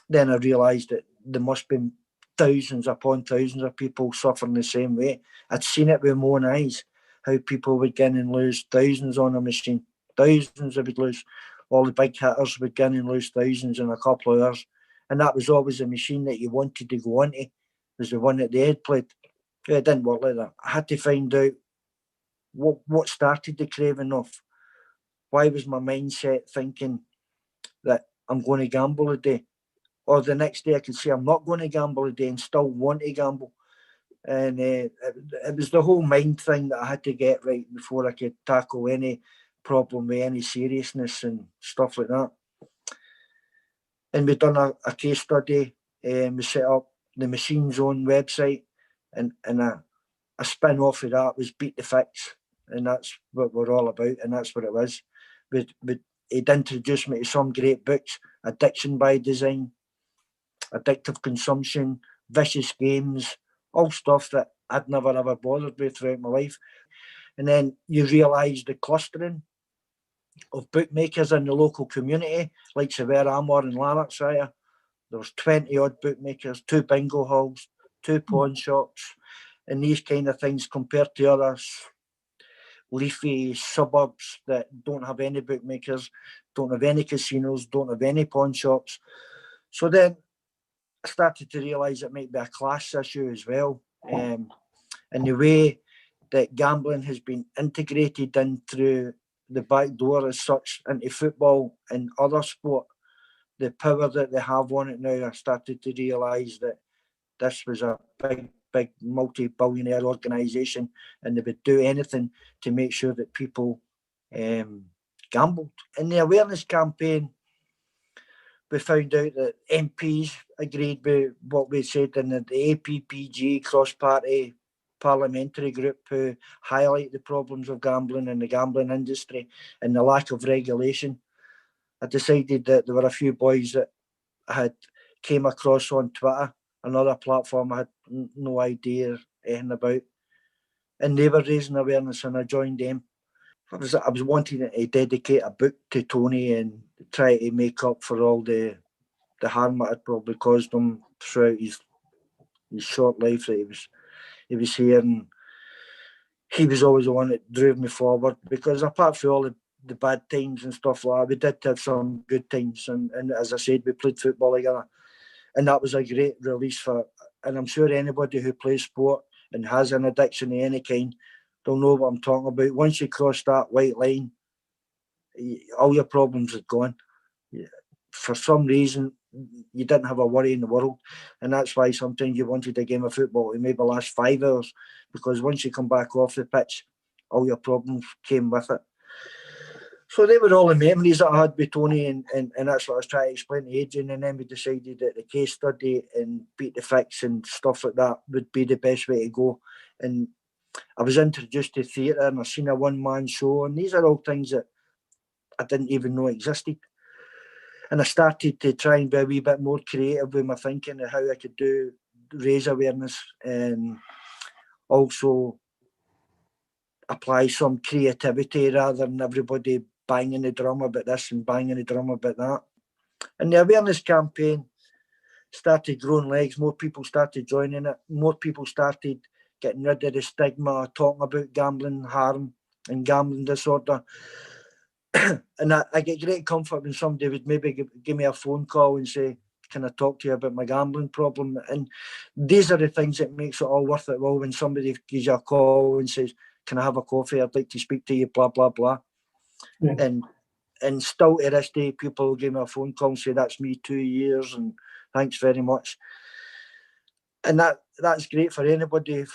then I realised that there must be thousands upon thousands of people suffering the same way. I'd seen it with my own eyes, how people would get in and lose thousands on a machine. Thousands they would lose. All the big hitters would get in and lose thousands in a couple of hours. And that was always the machine that you wanted to go onto, was the one that they had played. It didn't work like that. I had to find out what started the craving of. Why was my mindset thinking that I'm going to gamble a day? Or the next day I could say I'm not going to gamble a day and still want to gamble. And it was the whole mind thing that I had to get right before I could tackle any problem with any seriousness and stuff like that. And we've done a case study. We set up the Machine Zone website, and a spin-off of that was Beat the Fix. And that's what we're all about, and that's what it was. He'd introduced me to some great books: Addiction by Design, Addictive Consumption, Vicious Games, all stuff that I'd never ever bothered with throughout my life. And then you realise the clustering of bookmakers in the local community, like where I'm in Lanarkshire. There was 20 odd bookmakers, 2 bingo halls, 2 pawn shops, and these kind of things compared to other leafy suburbs that don't have any bookmakers, don't have any casinos, don't have any pawn shops. So then I started to realise it might be a class issue as well. And the way that gambling has been integrated in through the back door as such into football and other sport, the power that they have on it now, I started to realise that this was a big multi-billionaire organisation, and they would do anything to make sure that people gambled. In the awareness campaign, we found out that MPs agreed with what we said in the APPG cross-party parliamentary group, who highlight the problems of gambling in the gambling industry and the lack of regulation. I decided that there were a few boys that I had came across on Twitter, another platform I had no idea anything about, and they were raising awareness, and I joined them. I was wanting to dedicate a book to Tony and try to make up for all the harm that had probably caused him throughout his short life that he was here, and he was always the one that drove me forward, because apart from all the bad times and stuff like that, we did have some good times, and as I said, we played football together, and that was a great release and I'm sure anybody who plays sport and has an addiction of any kind, they'll know what I'm talking about. Once you cross that white line, all your problems are gone. For some reason, you didn't have a worry in the world, and that's why sometimes you wanted a game of football to maybe last 5 hours, because once you come back off the pitch, all your problems came with it. So they were all the memories that I had with Tony, and that's what I was trying to explain to Adrian, and then we decided that the case study and Beat the Fix and stuff like that would be the best way to go. And I was introduced to theatre, and I've seen a one-man show, and these are all things that I didn't even know existed. And I started to try and be a wee bit more creative with my thinking of how I could raise awareness, and also apply some creativity rather than everybody banging the drum about this and banging the drum about that. And the awareness campaign started growing legs. More people started joining it. More people started getting rid of the stigma, talking about gambling harm and gambling disorder. And I get great comfort when somebody would maybe give me a phone call and say, can I talk to you about my gambling problem? And these are the things that makes it all worth it. Well, when somebody gives you a call and says, can I have a coffee? I'd like to speak to you, blah, blah, blah. Yeah. And still to this day, people give me a phone call and say, that's me 2 years, and thanks very much. And that's great for anybody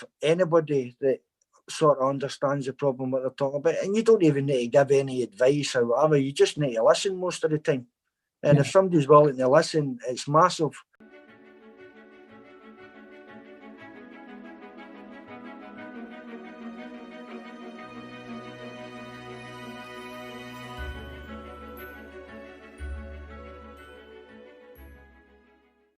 that sort of understands the problem what they're talking about. And you don't even need to give any advice or whatever. You just need to listen most of the time. And if somebody's willing to listen, it's massive.